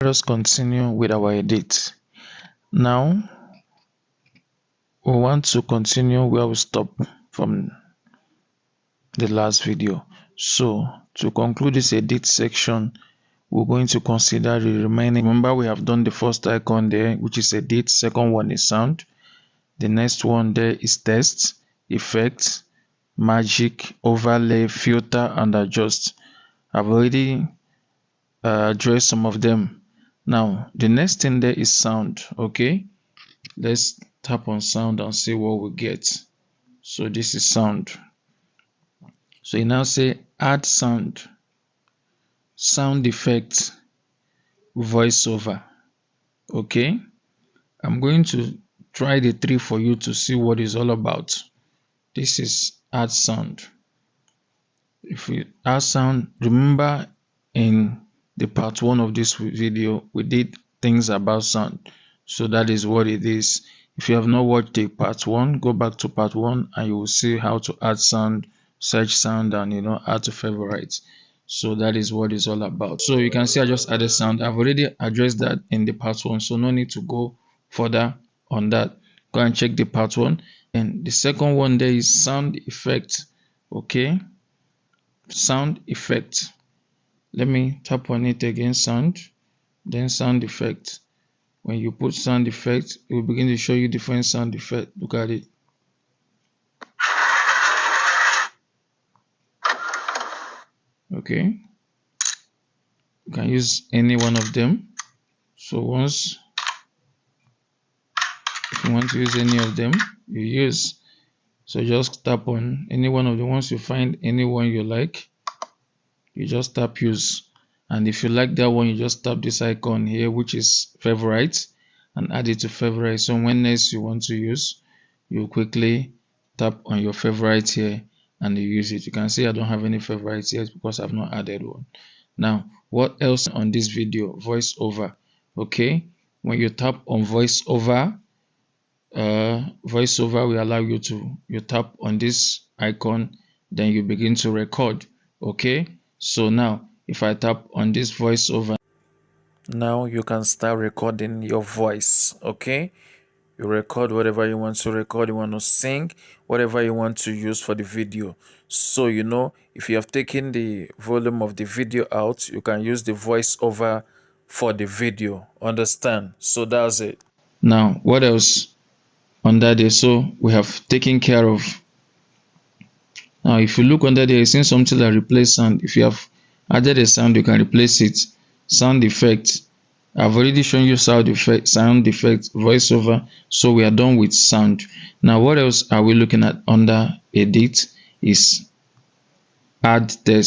Let us continue with our edit. Now we want to continue where we stopped from the last video. So to conclude this edit section, we're going to consider the remaining. Remember, we have done the first icon there, which is edit. Second one is sound. The next one there is text, effect, magic, overlay, filter, and adjust. I've already addressed some of them. Now the next thing there is sound. Okay, let's tap on sound and see what we get. So this is sound. So you now say add sound, sound effect, voiceover. Okay, I'm going to try the three for you to see what it's all about. This is add sound. If we add sound, remember in the part 1 of this video we did things about sound, so that is what it is. If you have not watched the part 1, go back to part 1 and you will see how to add sound, search sound, and add to favorites. So that is what it's all about. So you can see I just added sound. I've already addressed that in the part 1, so no need to go further on that. Go and check the part 1. And the second one there is sound effect. Okay, sound effect. Let me tap on it again, sound, then sound effect. When you put sound effect, it will begin to show you different sound effect. Look at it. Okay, you can use any one of them. So once, if you want to use any of them, you use. So just tap on any one of the ones. You find any one you like, you just tap use. And if you like that one, you just tap this icon here, which is favorites, and add it to favorites. So when next you want to use, you quickly tap on your favorites here and you use it. You can see I don't have any favorites yet because I've not added one. Now what else on this video? Voiceover. Okay, when you tap on voiceover, voiceover will allow you to tap on this icon, then you begin to record. Okay, so now if I tap on this voiceover, now you can start recording your voice. Okay, you record whatever you want to record. You want to sing, whatever you want to use for the video. So if you have taken the volume of the video out, you can use the voiceover for the video. Understand? So that's it. Now what else under there? So we have taken care of. Now if you look under there, you see something like replace sound. If you have added a sound, you can replace it. Sound effect, I've already shown you sound effect, voiceover. So we are done with sound. Now what else are we looking at under edit? Is add text.